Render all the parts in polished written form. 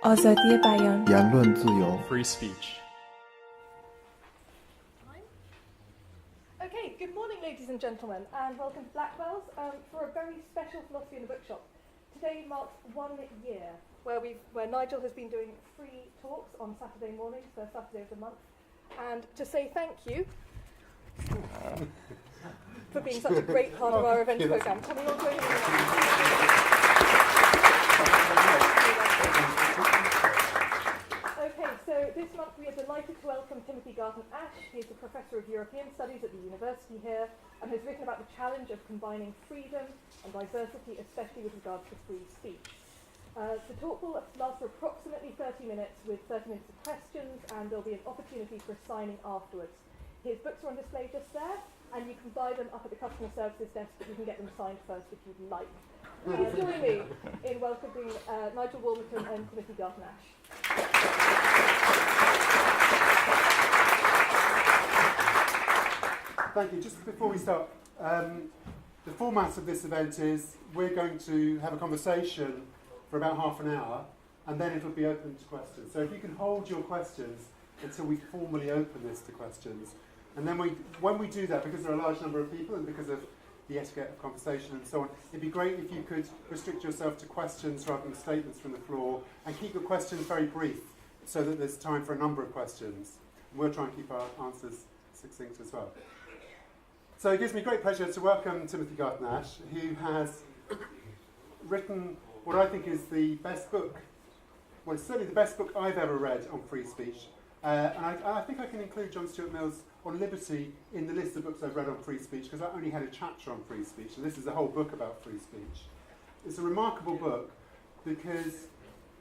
آزادی بیان،言论自由。 Free speech. Okay, good morning, ladies and gentlemen, and welcome to Blackwell's for a very special Philosophy in the Bookshop. Today marks 1 year where Nigel has been doing free talks on Saturday mornings, first Saturday of the month, and to say thank you for being such a great part of our event programme. Can we all join in? Okay, so this month we are delighted to welcome Timothy Garton-Ash. He is a Professor of European Studies at the university here and has written about the challenge of combining freedom and diversity, especially with regard to free speech. The talk will last for approximately 30 minutes with 30 minutes of questions, and there'll be an opportunity for a signing afterwards. His books are on display just there, and you can buy them up at the customer services desk, but you can get them signed first if you'd like. Please join me in welcoming Nigel Walmerton and Timothy Garton-Ash. Thank you. Just before we start, the format of this event is we're going to have a conversation for about half an hour, and then it'll be open to questions. So if you can hold your questions until we formally open this to questions. And then when we do that, because there are a large number of people and because of the etiquette of conversation and so on, it'd be great if you could restrict yourself to questions rather than statements from the floor, and keep your questions very brief so that there's time for a number of questions. And we'll try and keep our answers succinct as well. So it gives me great pleasure to welcome Timothy Garton-Ash, who has written what I think is the best book, well, it's certainly the best book I've ever read on free speech. And I think I can include John Stuart Mill's On Liberty in the list of books I've read on free speech, because I only had a chapter on free speech, and this is a whole book about free speech. It's a remarkable book because,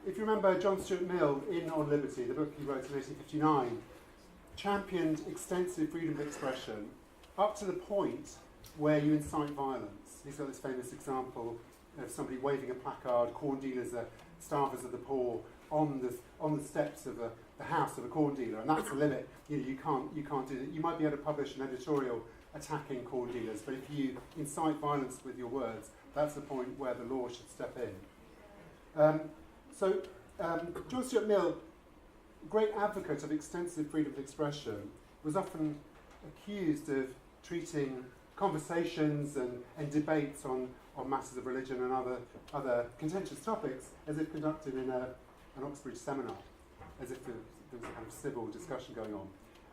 if you remember, John Stuart Mill in On Liberty, the book he wrote in 1859, championed extensive freedom of expression up to the point where you incite violence. He's got this famous example of somebody waving a placard, corn dealers are starvers of the poor, on the steps of the house of a corn dealer, and that's the limit. You can't do that. You might be able to publish an editorial attacking corn dealers, but if you incite violence with your words, that's the point where the law should step in. John Stuart Mill, great advocate of extensive freedom of expression, was often accused of treating conversations and debates on matters of religion and other contentious topics as if conducted in an Oxbridge seminar, as if there was a kind of civil discussion going on.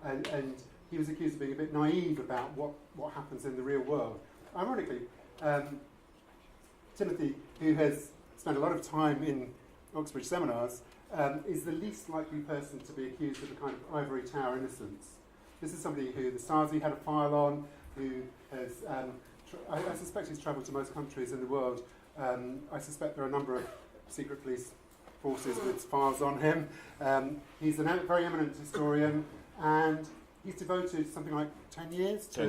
And he was accused of being a bit naive about what happens in the real world. Ironically, Timothy, who has spent a lot of time in Oxbridge seminars, is the least likely person to be accused of a kind of ivory tower innocence. This is somebody who the Stasi had a file on, who has, I suspect he's travelled to most countries in the world. I suspect there are a number of secret police forces with files on him. He's a very eminent historian, and he's devoted something like 10 years to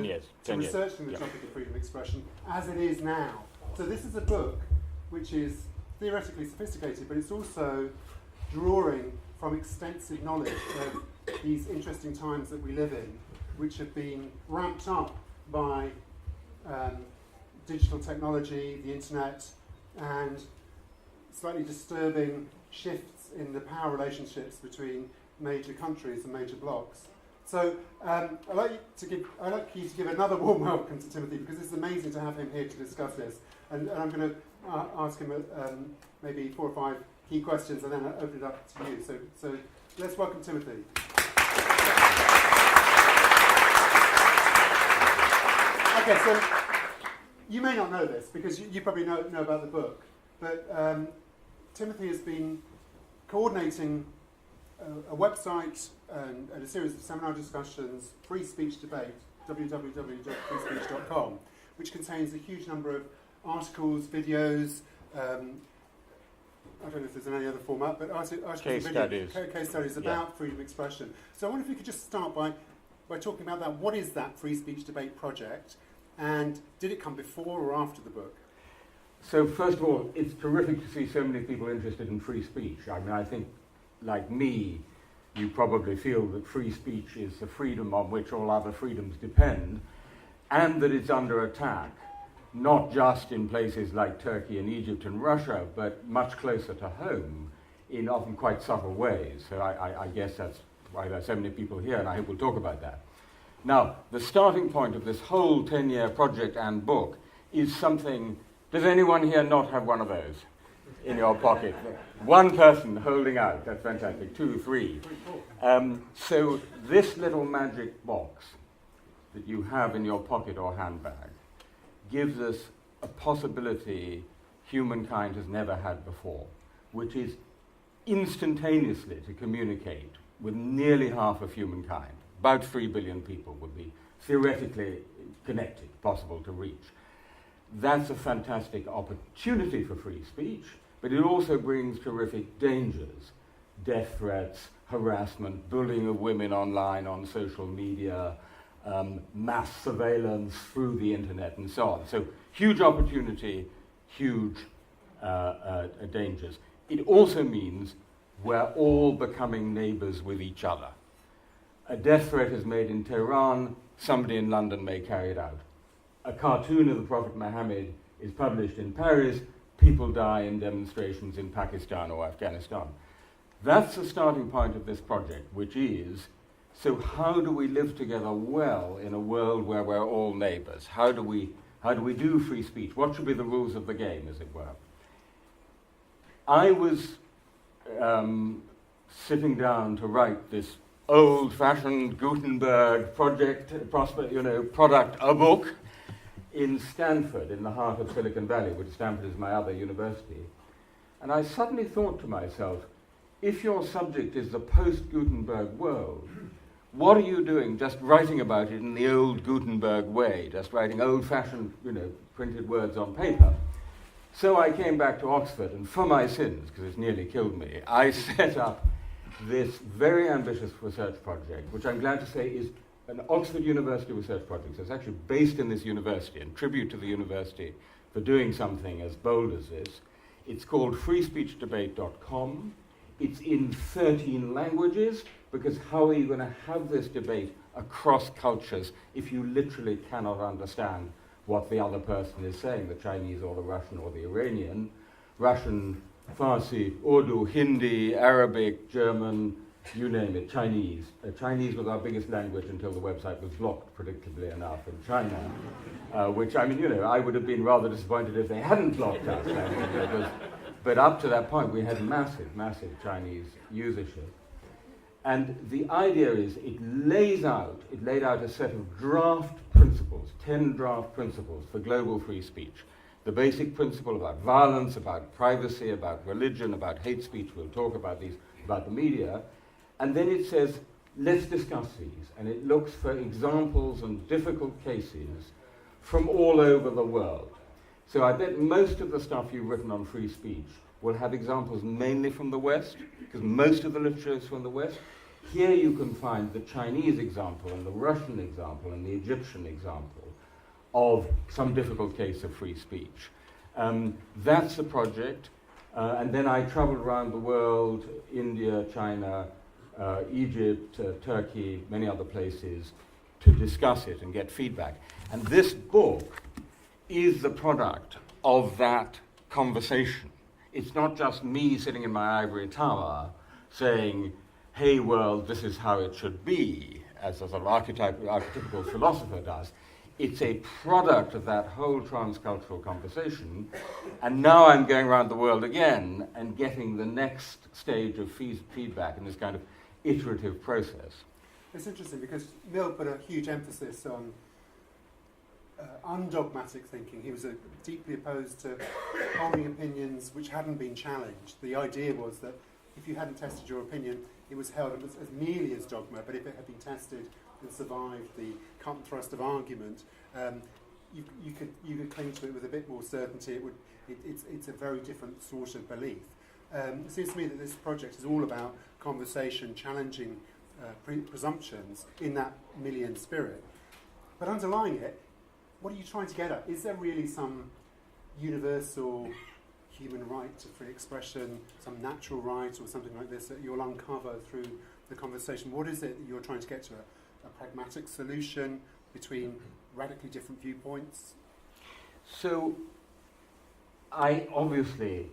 researching the topic of freedom of expression as it is now. So this is a book which is theoretically sophisticated, but it's also drawing from extensive knowledge of these interesting times that we live in, which have been ramped up by digital technology, the internet, and slightly disturbing shifts in the power relationships between major countries and major blocs. So I'd like you to give another warm welcome to Timothy, because it's amazing to have him here to discuss this. And I'm going to ask him maybe 4 or 5 key questions and then open it up to you. So let's welcome Timothy. Okay, so you may not know this because you probably know about the book, but Timothy has been coordinating a website and a series of seminar discussions, Free Speech Debate, www.freespeech.com, which contains a huge number of articles, videos, I don't know if there's in any other format, but articles case and studies. Case studies about freedom of expression. So I wonder if you could just start by talking about that. What is that Free Speech Debate project, and did it come before or after the book? So first of all, it's terrific to see so many people interested in free speech. I mean, I think, like me, you probably feel that free speech is the freedom on which all other freedoms depend, and that it's under attack, not just in places like Turkey and Egypt and Russia, but much closer to home in often quite subtle ways. So I guess that's why there are so many people here, and I hope we'll talk about that. Now, the starting point of this whole 10-year project and book is something. Does anyone here not have one of those in your pocket? One person holding out. That's fantastic. 2, 3. So this little magic box that you have in your pocket or handbag gives us a possibility humankind has never had before, which is instantaneously to communicate with nearly half of humankind. About 3 billion people would be theoretically connected, possible to reach. That's a fantastic opportunity for free speech, but it also brings terrific dangers. Death threats, harassment, bullying of women online, on social media, mass surveillance through the internet, and so on. So huge opportunity, huge dangers. It also means we're all becoming neighbors with each other. A death threat is made in Tehran, somebody in London may carry it out. A cartoon of the Prophet Muhammad is published in Paris, people die in demonstrations in Pakistan or Afghanistan. That's the starting point of this project, which is, so how do we live together well in a world where we're all neighbors? How do we do free speech? What should be the rules of the game, as it were? I was sitting down to write this old-fashioned Gutenberg product, a book, in Stanford, in the heart of Silicon Valley, which Stanford is my other university. And I suddenly thought to myself, if your subject is the post-Gutenberg world, what are you doing just writing about it in the old Gutenberg way, just writing old-fashioned, printed words on paper? So I came back to Oxford, and for my sins, because it's nearly killed me, I set up this very ambitious research project, which I'm glad to say is an Oxford University research project. So it's actually based in this university, and tribute to the university for doing something as bold as this. It's called freespeechdebate.com. It's in 13 languages, because how are you going to have this debate across cultures if you literally cannot understand what the other person is saying, the Chinese or the Russian or the Iranian? Russian, Farsi, Urdu, Hindi, Arabic, German, you name it, Chinese. Chinese was our biggest language until the website was blocked, predictably enough, in China, which, I would have been rather disappointed if they hadn't blocked us. But up to that point, we had massive, massive Chinese usership. And the idea is it laid out a set of draft principles, 10 draft principles for global free speech. The basic principle about violence, about privacy, about religion, about hate speech, we'll talk about these, about the media. And then it says, let's discuss these. And it looks for examples and difficult cases from all over the world. So I bet most of the stuff you've written on free speech will have examples mainly from the West, because most of the literature is from the West. Here you can find the Chinese example and the Russian example and the Egyptian example of some difficult case of free speech. That's the project. And then I traveled around the world, India, China, Egypt, Turkey, many other places, to discuss it and get feedback. And this book is the product of that conversation. It's not just me sitting in my ivory tower saying, hey world, this is how it should be, as a sort of archetypical philosopher does. It's a product of that whole transcultural conversation. And now I'm going around the world again and getting the next stage of feedback in this kind of iterative process. It's interesting because Mill put a huge emphasis on undogmatic thinking. He was deeply opposed to holding opinions which hadn't been challenged. The idea was that if you hadn't tested your opinion, it was held as merely as dogma, but if it had been tested and survived the cut and thrust of argument, you could cling to it with a bit more certainty. It's a very different sort of belief. It seems to me that this project is all about conversation, challenging presumptions in that Millian spirit. But underlying it, what are you trying to get at? Is there really some universal human right to free expression, some natural right or something like this that you'll uncover through the conversation? What is it that you're trying to get to? A pragmatic solution between radically different viewpoints? So I obviously,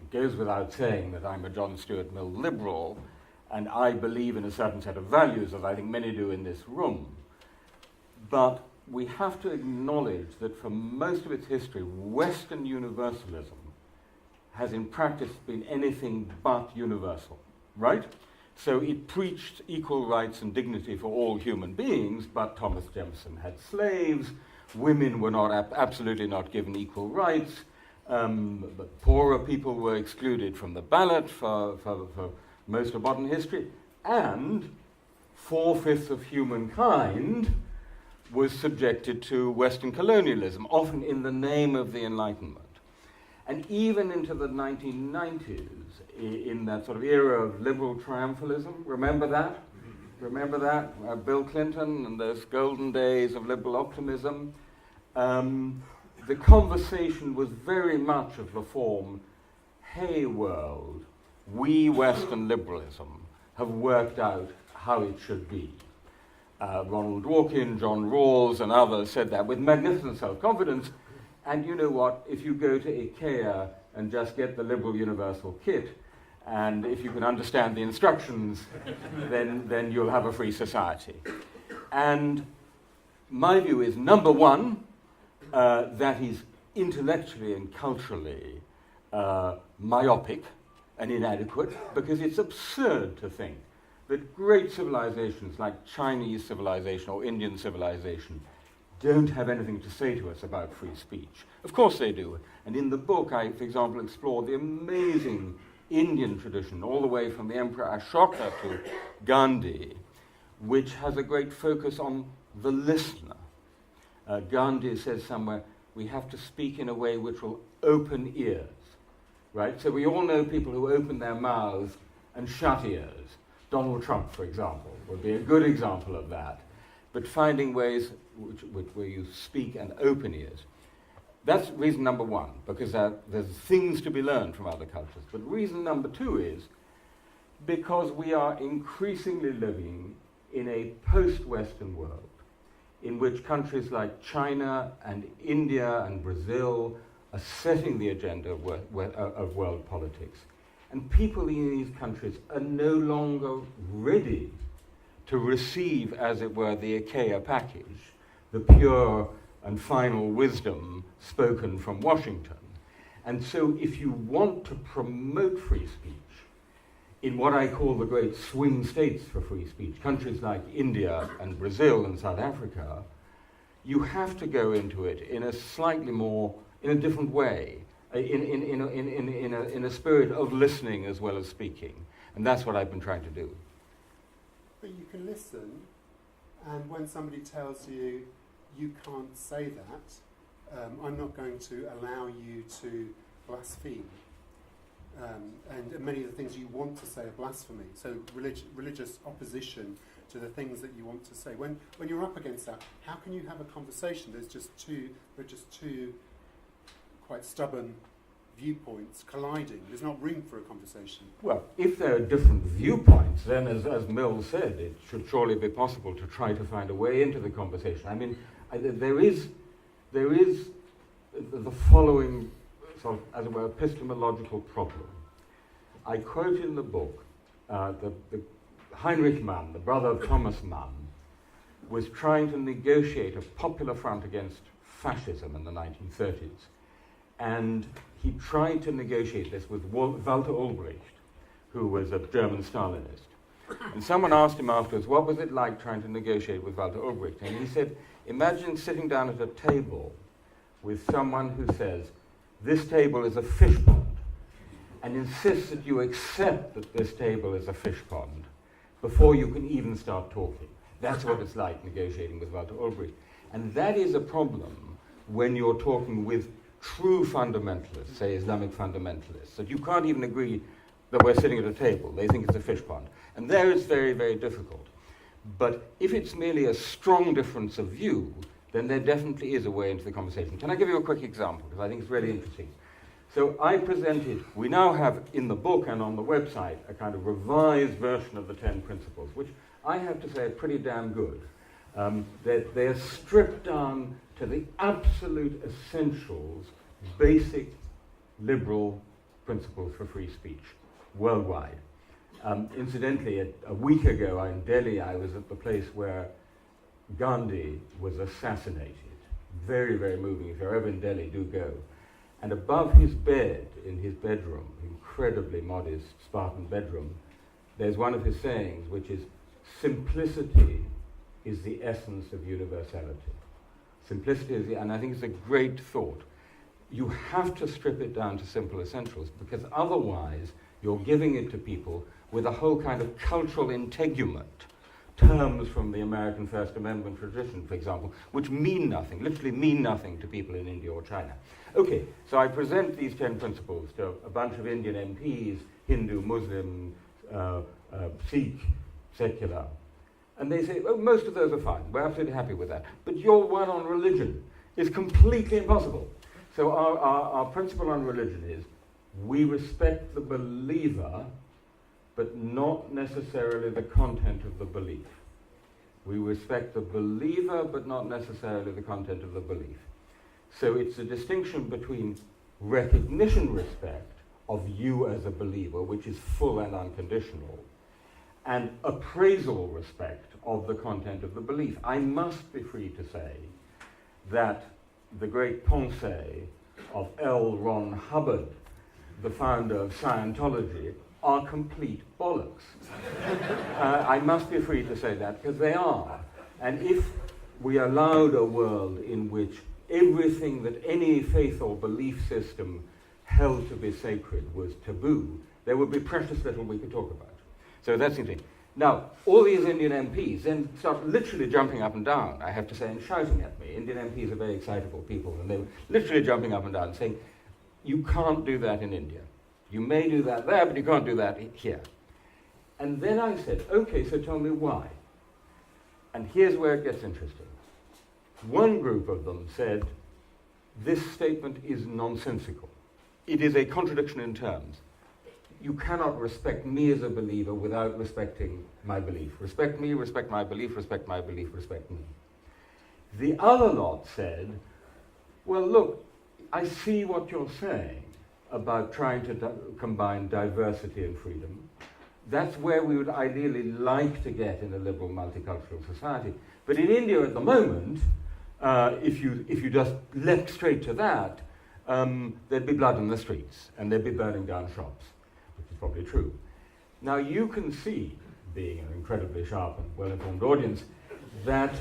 It goes without saying that I'm a John Stuart Mill liberal, and I believe in a certain set of values, as I think many do in this room. But we have to acknowledge that for most of its history, Western universalism has in practice been anything but universal, right? So it preached equal rights and dignity for all human beings, but Thomas Jefferson had slaves, women were not absolutely not given equal rights, but poorer people were excluded from the ballot for most of modern history, and 4/5 of humankind was subjected to Western colonialism, often in the name of the Enlightenment. And even into the 1990s, in that sort of era of liberal triumphalism, remember that? Remember that? Bill Clinton and those golden days of liberal optimism. The conversation was very much of the form, hey world, we Western liberalism have worked out how it should be. Ronald Dworkin, John Rawls, and others said that with magnificent self-confidence. And you know what? If you go to IKEA and just get the liberal universal kit, and if you can understand the instructions, then you'll have a free society. And my view is, number one, that is intellectually and culturally myopic and inadequate, because it's absurd to think that great civilizations like Chinese civilization or Indian civilization don't have anything to say to us about free speech. Of course they do. And in the book, I, for example, explore the amazing Indian tradition, all the way from the Emperor Ashoka to Gandhi, which has a great focus on the listener. Gandhi says somewhere, we have to speak in a way which will open ears, right? So we all know people who open their mouths and shut ears. Donald Trump, for example, would be a good example of that. But finding ways where you speak and open ears. That's reason number one, because there's things to be learned from other cultures. But reason number two is because we are increasingly living in a post-Western world in which countries like China and India and Brazil are setting the agenda of world politics. And people in these countries are no longer ready to receive, as it were, the IKEA package, the pure and final wisdom spoken from Washington. And so if you want to promote free speech in what I call the great swing states for free speech, countries like India and Brazil and South Africa, you have to go into it in a slightly more, in a different way, in a spirit of listening as well as speaking. And that's what I've been trying to do. But you can listen, and when somebody tells you, you can't say that, I'm not going to allow you to blaspheme. And many of the things you want to say are blasphemy. So religious opposition to the things that you want to say. When you're up against that, how can you have a conversation? There's just two quite stubborn viewpoints colliding. There's not room for a conversation. Well, if there are different viewpoints, then as Mill said, it should surely be possible to try to find a way into the conversation. I mean, there is the following sort of, as it were, epistemological problem. I quote in the book, the Heinrich Mann, the brother of Thomas Mann, was trying to negotiate a popular front against fascism in the 1930s. And he tried to negotiate this with Walter Ulbricht, who was a German Stalinist. And someone asked him afterwards, what was it like trying to negotiate with Walter Ulbricht? And he said, imagine sitting down at a table with someone who says, this table is a fish pond, and insists that you accept that this table is a fish pond before you can even start talking. That's what it's like negotiating with Walter Ulbricht. And that is a problem when you're talking with true fundamentalists, say Islamic fundamentalists, that you can't even agree that we're sitting at a table. They think it's a fish pond. And there it's very, very difficult. But if it's merely a strong difference of view, then there definitely is a way into the conversation. Can I give you a quick example? Because I think it's really interesting. So I presented, we now have in the book and on the website, a kind of revised version of the 10 principles, which I have to say are pretty damn good. They're stripped down to the absolute essentials, basic liberal principles for free speech worldwide. Incidentally, a week ago in Delhi, I was at the place where Gandhi was assassinated. Very, very moving. If you're ever in Delhi, do go. And above his bed, in his bedroom, incredibly modest Spartan bedroom, there's one of his sayings, which is, simplicity is the essence of universality. Simplicity is and I think it's a great thought. You have to strip it down to simple essentials, because otherwise you're giving it to people with a whole kind of cultural integument, terms from the American First Amendment tradition, for example, which mean nothing, literally mean nothing to people in India or China. Okay, so I present these 10 principles to a bunch of Indian MPs, Hindu, Muslim, Sikh, secular, and they say, oh, most of those are fine, we're absolutely happy with that. But your one on religion is completely impossible. So our principle on religion is, we respect the believer, but not necessarily the content of the belief. We respect the believer, but not necessarily the content of the belief. So it's a distinction between recognition respect of you as a believer, which is full and unconditional, and appraisal respect of the content of the belief. I must be free to say that the great pensée of L. Ron Hubbard, the founder of Scientology, are complete bollocks. I must be free to say that, because they are. And if we allowed a world in which everything that any faith or belief system held to be sacred was taboo, there would be precious little we could talk about. So that's the thing. Now, all these Indian MPs then start literally jumping up and down, I have to say, and shouting at me. Indian MPs are very excitable people, and they were literally jumping up and down, saying, you can't do that in India. You may do that there, but you can't do that here. And then I said, okay, so tell me why. And here's where it gets interesting. One group of them said, this statement is nonsensical. It is a contradiction in terms. You cannot respect me as a believer without respecting my belief. Respect me, respect my belief, respect my belief, respect me. The other lot said, well, look, I see what you're saying about trying to combine diversity and freedom. That's where we would ideally like to get in a liberal multicultural society. But in India at the moment, if you just leapt straight to that, there'd be blood in the streets and they'd be burning down shops, which is probably true. Now you can see, being an incredibly sharp and well-informed audience, that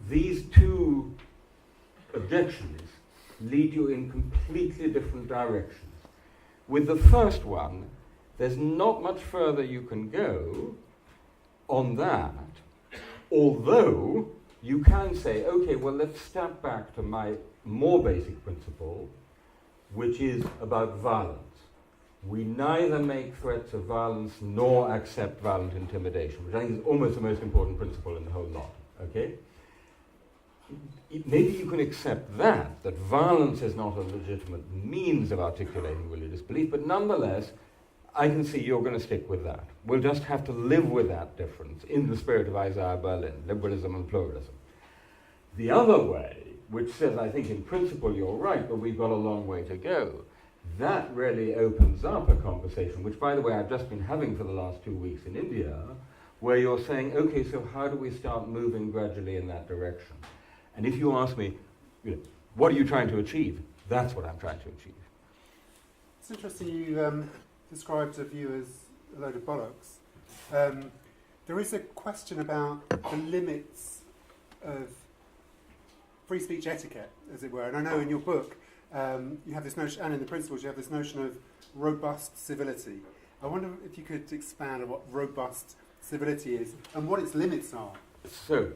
these two objections lead you in completely different directions. With the first one, there's not much further you can go on that, although you can say, okay, well, let's step back to my more basic principle, which is about violence. We neither make threats of violence nor accept violent intimidation, which I think is almost the most important principle in the whole lot, okay? Maybe you can accept that violence is not a legitimate means of articulating religious belief, but nonetheless, I can see you're going to stick with that. We'll just have to live with that difference in the spirit of Isaiah Berlin, liberalism and pluralism. The other way, which says, I think in principle you're right, but we've got a long way to go, that really opens up a conversation, which, by the way, I've just been having for the last 2 weeks in India, where you're saying, okay, so how do we start moving gradually in that direction? And if you ask me, what are you trying to achieve? That's what I'm trying to achieve. It's interesting you described a view as a load of bollocks. There is a question about the limits of free speech etiquette, as it were. And I know in your book, you have this notion, and in the principles, you have this notion of robust civility. I wonder if you could expand on what robust civility is and what its limits are. So,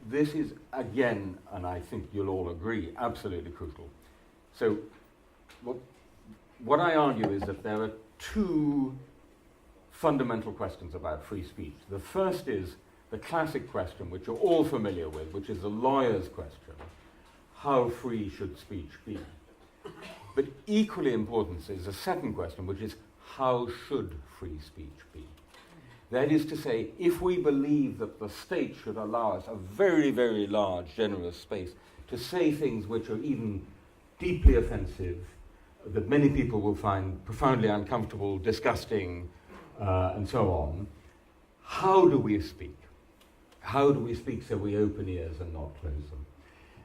this is, again, and I think you'll all agree, absolutely crucial. So, what I argue is that there are two fundamental questions about free speech. The first is the classic question, which you're all familiar with, which is the lawyer's question. How free should speech be? But equally important is the second question, which is how should free speech be? That is to say, if we believe that the state should allow us a very, very large, generous space to say things which are even deeply offensive, that many people will find profoundly uncomfortable, disgusting, and so on. How do we speak? How do we speak so we open ears and not close them?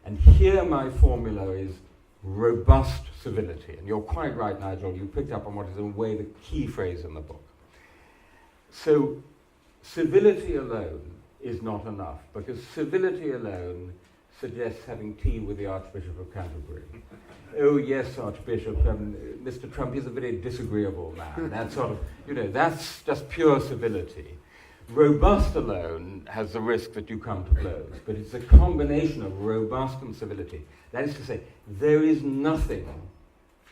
And here my formula is robust civility. And you're quite right, Nigel, you picked up on what is in a way the key phrase in the book. So civility alone is not enough, because civility alone suggests having tea with the Archbishop of Canterbury. Oh yes, Archbishop, Mr. Trump is a very disagreeable man. That sort of, that's just pure civility. Robust alone has the risk that you come to blows, but it's a combination of robust and civility. That is to say, there is nothing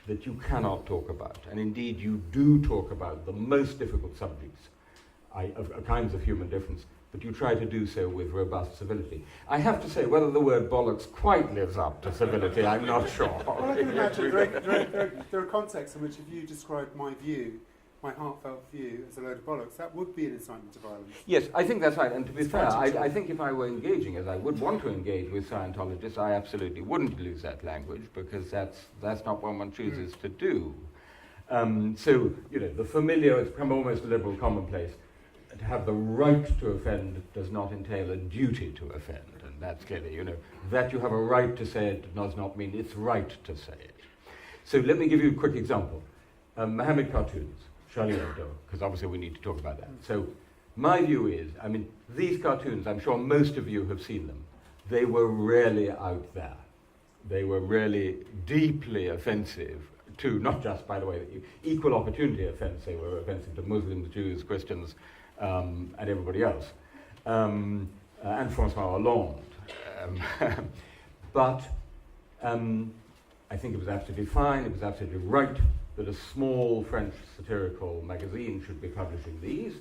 that you cannot talk about, and indeed you do talk about the most difficult subjects of kinds of human difference, but you try to do so with robust civility. I have to say, whether the word bollocks quite lives up to civility, I'm not sure. Well, I can imagine there are contexts in which if you describe my view, my heartfelt view, as a load of bollocks, that would be an incitement to violence. Yes, I think that's right. And to be fair, I think if I were engaging, as I would want to engage with Scientologists, I absolutely wouldn't use that language, because that's not what one chooses to do. So, the familiar, it's become almost a liberal commonplace. To have the right to offend does not entail a duty to offend. And that's clearly, that you have a right to say it does not mean it's right to say it. So let me give you a quick example. Mohammed cartoons. Charlie Hebdo, because obviously we need to talk about that. So my view is, these cartoons, I'm sure most of you have seen them. They were really out there. They were really deeply offensive to, not just, by the way, equal opportunity offense. They were offensive to Muslims, Jews, Christians, and everybody else. And François Hollande. But I think it was absolutely fine, it was absolutely right that a small French satirical magazine should be publishing these.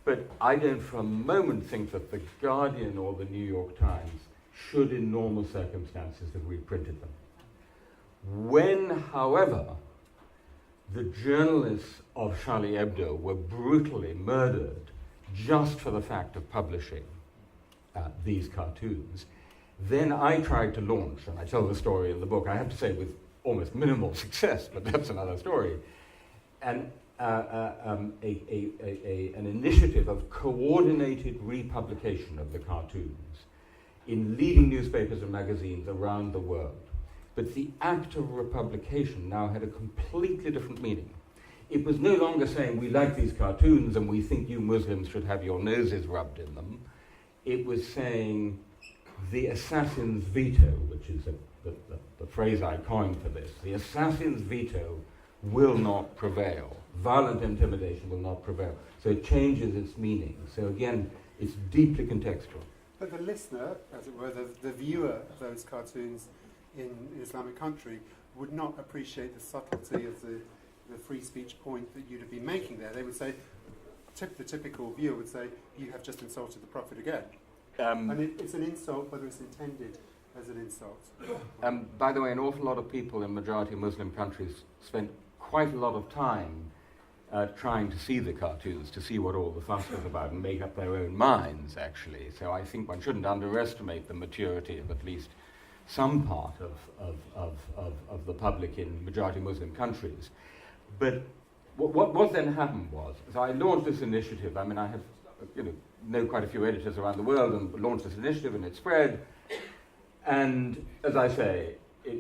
But I don't for a moment think that The Guardian or the New York Times should, in normal circumstances, have reprinted them. When, however, the journalists of Charlie Hebdo were brutally murdered just for the fact of publishing these cartoons, then I tried to launch, and I tell the story in the book, I have to say with almost minimal success, but that's another story, and an initiative of coordinated republication of the cartoons in leading newspapers and magazines around the world. But the act of republication now had a completely different meaning. It was no longer saying, we like these cartoons and we think you Muslims should have your noses rubbed in them. It was saying, the assassin's veto, which is the phrase I coined for this, the assassin's veto will not prevail. Violent intimidation will not prevail. So it changes its meaning. So again, it's deeply contextual. But the listener, as it were, the viewer of those cartoons in Islamic country would not appreciate the subtlety of the free speech point that you'd have been making there. They would say, the typical viewer would say, you have just insulted the Prophet again. And it's an insult whether it's intended as an insult. By the way, an awful lot of people in majority Muslim countries spend quite a lot of time trying to see the cartoons, to see what all the fuss was about and make up their own minds, actually. So I think one shouldn't underestimate the maturity of at least some part of the public in majority Muslim countries. But what then happened was, so I launched this initiative. I have, know quite a few editors around the world and launched this initiative, and it spread. And as I say,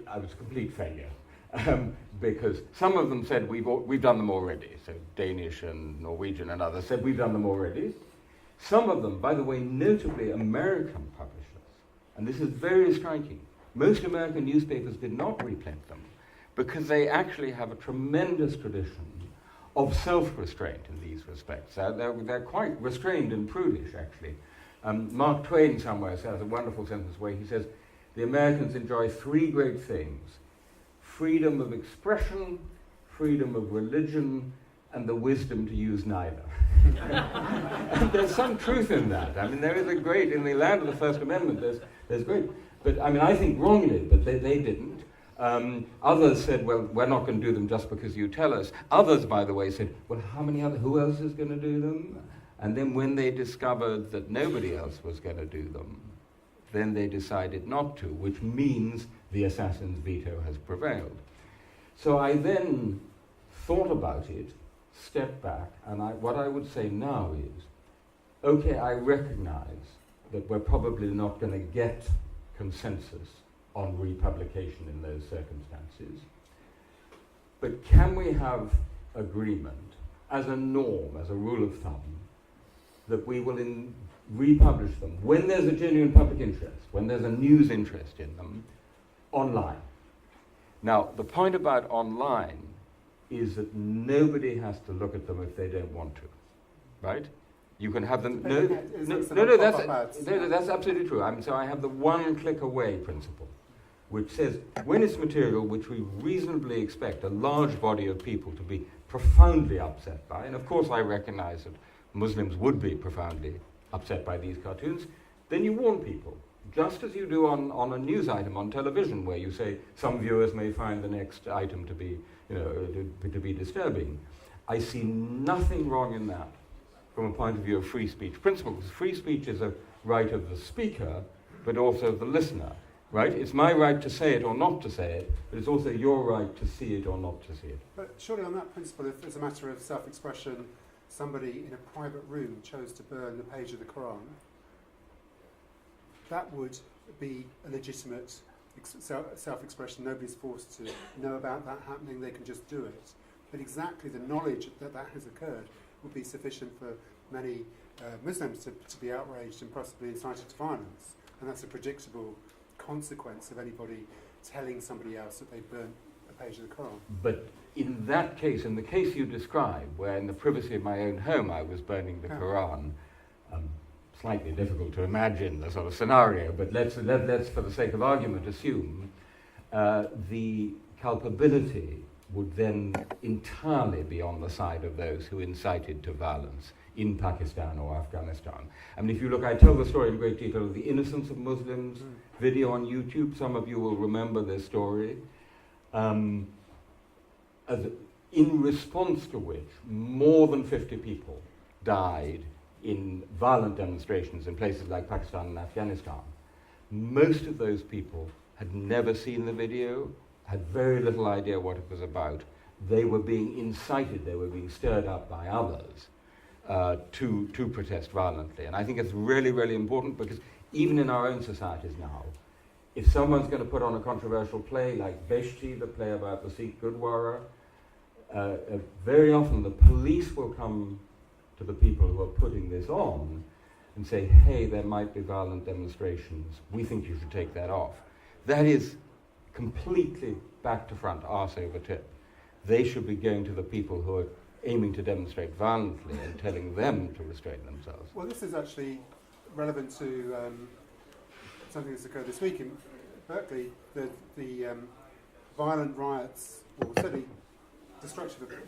I was a complete failure. Because some of them said, we've done them already. So Danish and Norwegian and others said, we've done them already. Some of them, by the way, notably American publishers, and this is very striking, most American newspapers did not reprint them because they actually have a tremendous tradition of self-restraint in these respects. They're quite restrained and prudish, actually. Mark Twain somewhere says a wonderful sentence where he says, the Americans enjoy three great things: freedom of expression, freedom of religion, and the wisdom to use neither. And there's some truth in that. There is a great, in the land of the First Amendment, there's great. But I think wrongly, but they didn't. Others said, well, we're not going to do them just because you tell us. Others, by the way, said, well, who else is going to do them? And then when they discovered that nobody else was going to do them, then they decided not to, which means the assassin's veto has prevailed. So I then thought about it, stepped back, and what I would say now is, okay, I recognize that we're probably not going to get consensus on republication in those circumstances, but can we have agreement as a norm, as a rule of thumb, that we will republish them when there's a genuine public interest, when there's a news interest in them, online. Now, the point about online is that nobody has to look at them if they don't want to, right? You can have them. That's absolutely true. So I have the one-click away principle, which says when it's material which we reasonably expect a large body of people to be profoundly upset by, and of course I recognize that Muslims would be profoundly upset by these cartoons, then you warn people, just as you do on a news item on television, where you say some viewers may find the next item to be, to be disturbing. I see nothing wrong in that from a point of view of free speech principles. Free speech is a right of the speaker, but also of the listener, right? It's my right to say it or not to say it, but it's also your right to see it or not to see it. But surely on that principle, if it's a matter of self-expression, somebody in a private room chose to burn the page of the Quran, that would be a legitimate self-expression. Nobody's forced to know about that happening, they can just do it. But exactly the knowledge that that has occurred would be sufficient for many Muslims to be outraged and possibly incited to violence. And that's a predictable consequence of anybody telling somebody else that they burnt a page of the Quran. But in that case, in the case you describe, where in the privacy of my own home I was burning the Quran, slightly difficult to imagine the sort of scenario, but let's for the sake of argument, assume the culpability would then entirely be on the side of those who incited to violence in Pakistan or Afghanistan. I mean, if you look, I tell the story in great detail of the Innocence of Muslims video on YouTube. Some of you will remember this story. In response to which, more than 50 people died in violent demonstrations in places like Pakistan and Afghanistan. Most of those people had never seen the video, had very little idea what it was about. They were being incited, they were being stirred up by others to protest violently. And I think it's really, really important, because even in our own societies now, if someone's going to put on a controversial play like Beshti, the play about the Sikh Gurdwara, very often the police will come to the people who are putting this on and say, hey, there might be violent demonstrations, we think you should take that off. That is completely back to front, arse over tip. They should be going to the people who are aiming to demonstrate violently and telling them to restrain themselves. Well, this is actually relevant to something that's occurred this week in Berkeley. The violent riots, or certainly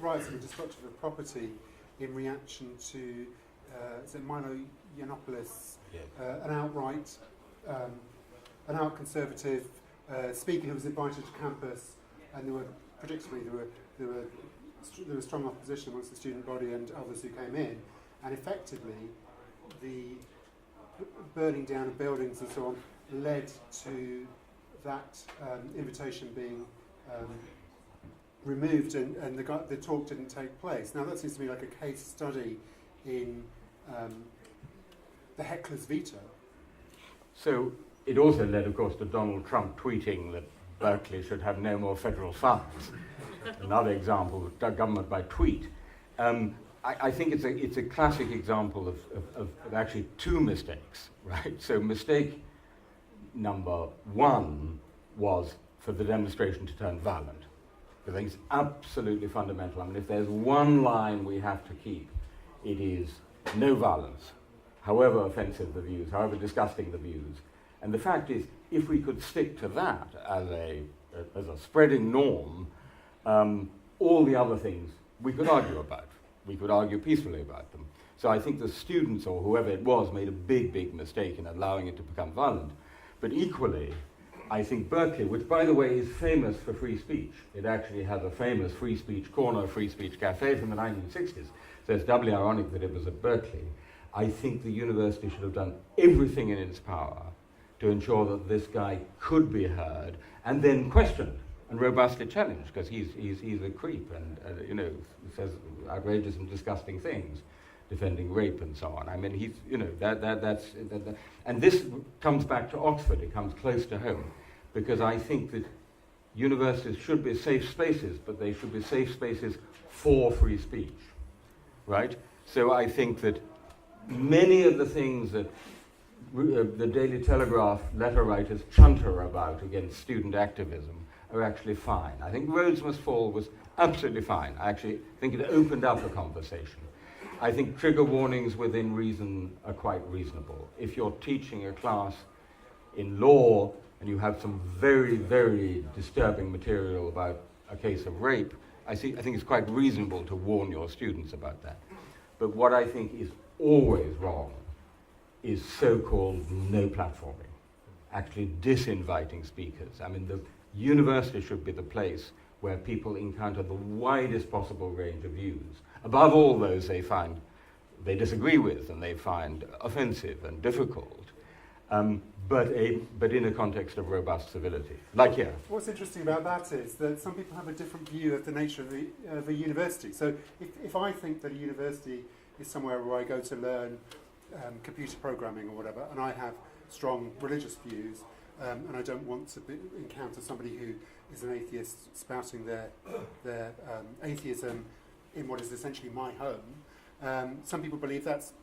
riots and destruction of property in reaction to Milo Yiannopoulos, an out conservative speaker who was invited to campus, and predictably there was strong opposition amongst the student body and others who came in, and effectively the burning down of buildings and so on led to that invitation being removed, and the talk didn't take place. Now that seems to me like a case study in the heckler's veto. So it also led, of course, to Donald Trump tweeting that Berkeley should have no more federal funds. Another example of government by tweet. I think it's a classic example of actually two mistakes, right? So mistake number one was for the demonstration to turn violent. I think it's absolutely fundamental. I mean, if there's one line we have to keep, it is no violence, however offensive the views, however disgusting the views. And the fact is, if we could stick to that as a spreading norm, all the other things we could argue about. We could argue peacefully about them. So I think the students, or whoever it was, made a big, big mistake in allowing it to become violent. But equally, I think Berkeley, which by the way is famous for free speech, it actually has a famous free speech corner, free speech cafe from the 1960s, so it's doubly ironic that it was at Berkeley. I think the university should have done everything in its power to ensure that this guy could be heard and then questioned. and robustly challenged, because he's a creep and says outrageous and disgusting things, defending rape and so on. I mean, he's and this comes back to Oxford. It comes close to home, because I think that universities should be safe spaces, but they should be safe spaces for free speech, right? So I think that many of the things that the Daily Telegraph letter writers chunter about against student activism are actually fine. I think Roads Must Fall was absolutely fine. I actually think it opened up a conversation. I think trigger warnings within reason are quite reasonable. If you're teaching a class in law and you have some very, very disturbing material about a case of rape, I think it's quite reasonable to warn your students about that. But what I think is always wrong is so-called no platforming, actually disinviting speakers. I mean, the university should be the place where people encounter the widest possible range of views. Above all those they disagree with and they find offensive and difficult, but in a context of robust civility, like here. What's interesting about that is that some people have a different view of the nature of the university. So if I think that a university is somewhere where I go to learn computer programming or whatever, and I have strong religious views, and I don't want to encounter somebody who is an atheist spouting their atheism in what is essentially my home. Some people believe that's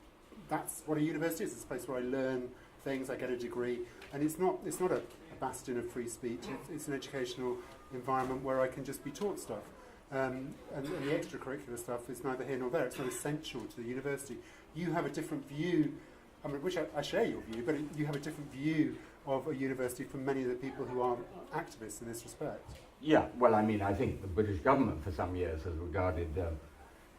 what a university is. It's a place where I learn things, I get a degree, and it's not a bastion of free speech. It's an educational environment where I can just be taught stuff. And the extracurricular stuff is neither here nor there. It's not essential to the university. You have a different view, I mean, which I share your view, but you have a different view of a university from many of the people who are activists in this respect. Yeah, well, I mean, I think the British government for some years has regarded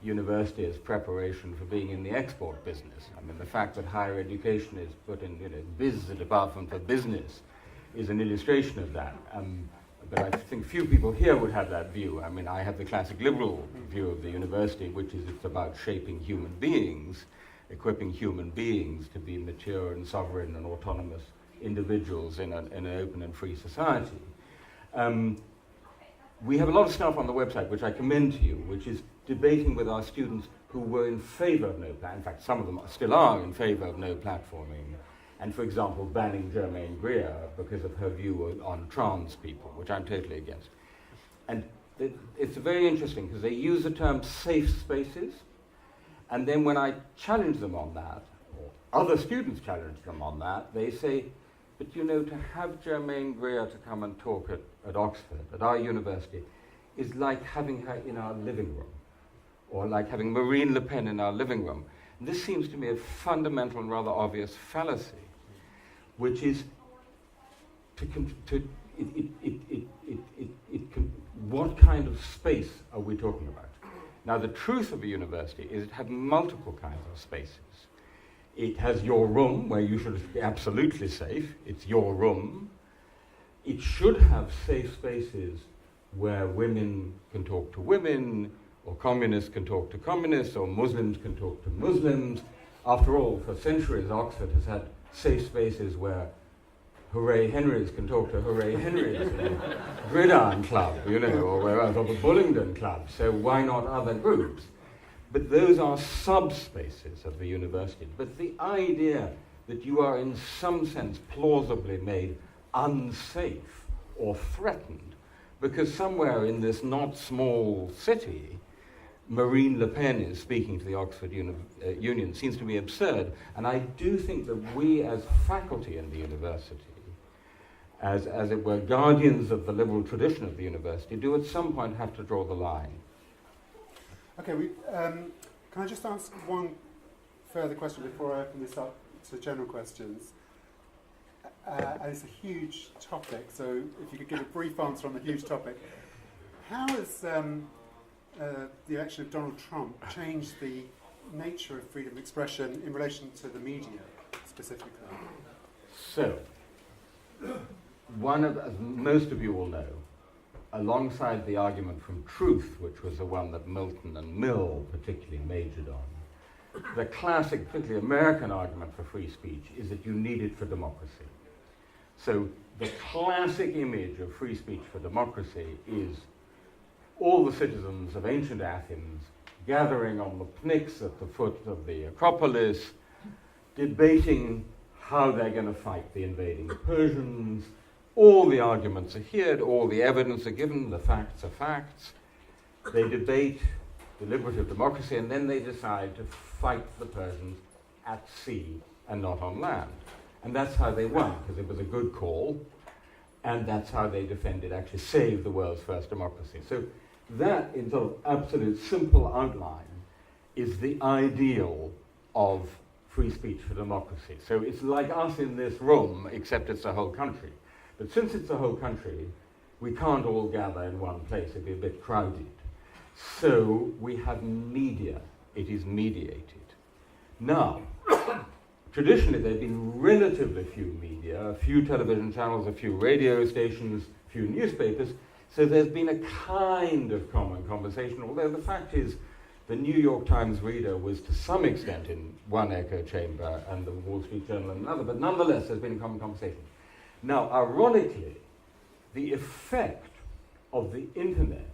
university as preparation for being in the export business. I mean, the fact that higher education is put in, biz, the Department for Business, is an illustration of that. But I think few people here would have that view. I mean, I have the classic liberal view of the university, which is it's about shaping human beings, equipping human beings to be mature and sovereign and autonomous individuals in an open and free society. We have a lot of stuff on the website, which I commend to you, which is debating with our students who were in favor of no platforming. In fact, some of them still are in favor of no platforming. And, for example, banning Germaine Greer because of her view on trans people, which I'm totally against. And it's very interesting because they use the term safe spaces, and then when I challenge them on that, or other students challenge them on that, they say, but to have Germaine Greer to come and talk at Oxford, at our university, is like having her in our living room, or like having Marine Le Pen in our living room. And this seems to me a fundamental and rather obvious fallacy, which is what kind of space are we talking about? Now, the truth of a university is it has multiple kinds of spaces. It has your room, where you should be absolutely safe. It's your room. It should have safe spaces where women can talk to women, or communists can talk to communists, or Muslims can talk to Muslims. After all, for centuries, Oxford has had safe spaces where Hooray Henrys can talk to Hooray Henrys in the Gridiron Club, or wherever, or the Bullingdon Club. So why not other groups? But those are subspaces of the university. But the idea that you are in some sense plausibly made unsafe or threatened because somewhere in this not small city, Marine Le Pen is speaking to the Oxford Union seems to be absurd. And I do think that we as faculty in the university, as it were guardians of the liberal tradition of the university, do at some point have to draw the line. Okay, can I just ask one further question before I open this up to general questions? And it's a huge topic, so if you could give a brief answer on the huge topic. How has the election of Donald Trump changed the nature of freedom of expression in relation to the media, specifically? So, as most of you will know, alongside the argument from truth, which was the one that Milton and Mill particularly majored on, the classic, particularly American argument for free speech is that you need it for democracy. So the classic image of free speech for democracy is all the citizens of ancient Athens gathering on the Pnyx at the foot of the Acropolis, debating how they're going to fight the invading Persians. All the arguments are heard, all the evidence are given, the facts are facts. They debate deliberative democracy, and then they decide to fight the Persians at sea and not on land. And that's how they won, because it was a good call, and that's how they defended, actually saved the world's first democracy. So that, in sort of absolute simple outline, is the ideal of free speech for democracy. So it's like us in this room, except it's a whole country. But since it's a whole country, we can't all gather in one place. It'd be a bit crowded. So we have media. It is mediated. Now, traditionally there have been relatively few media, a few television channels, a few radio stations, a few newspapers. So there's been a kind of common conversation, although the fact is the New York Times reader was to some extent in one echo chamber and the Wall Street Journal in another, but nonetheless there's been a common conversation. Now, ironically, the effect of the internet,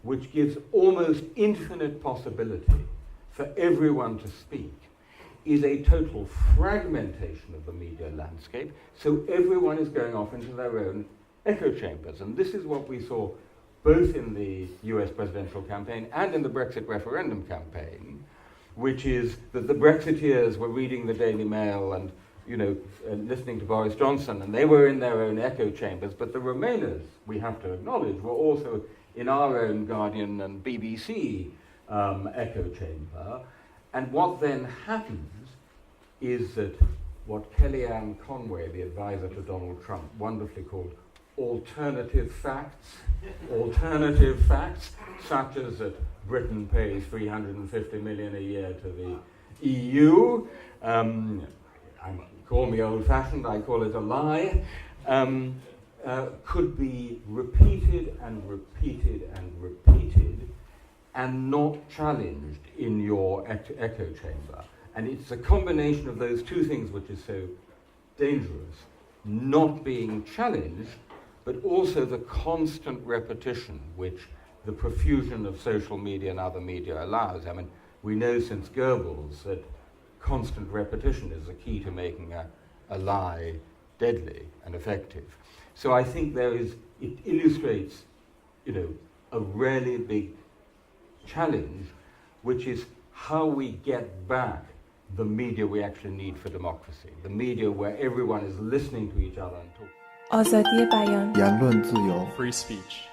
which gives almost infinite possibility for everyone to speak, is a total fragmentation of the media landscape, so everyone is going off into their own echo chambers. And this is what we saw both in the US presidential campaign and in the Brexit referendum campaign, which is that the Brexiteers were reading the Daily Mail and listening to Boris Johnson, and they were in their own echo chambers, but the Remainers, we have to acknowledge, were also in our own Guardian and BBC echo chamber. And what then happens is that what Kellyanne Conway, the advisor to Donald Trump, wonderfully called alternative facts, such as that Britain pays $350 million a year to the EU. Call me old-fashioned, I call it a lie, could be repeated and repeated and repeated and not challenged in your echo chamber. And it's a combination of those two things which is so dangerous, not being challenged, but also the constant repetition which the profusion of social media and other media allows. I mean, we know since Goebbels that constant repetition is the key to making a lie deadly and effective. So I think it illustrates, a really big challenge, which is how we get back the media we actually need for democracy, the media where everyone is listening to each other and talking. آزادی بیان،言论自由 free speech.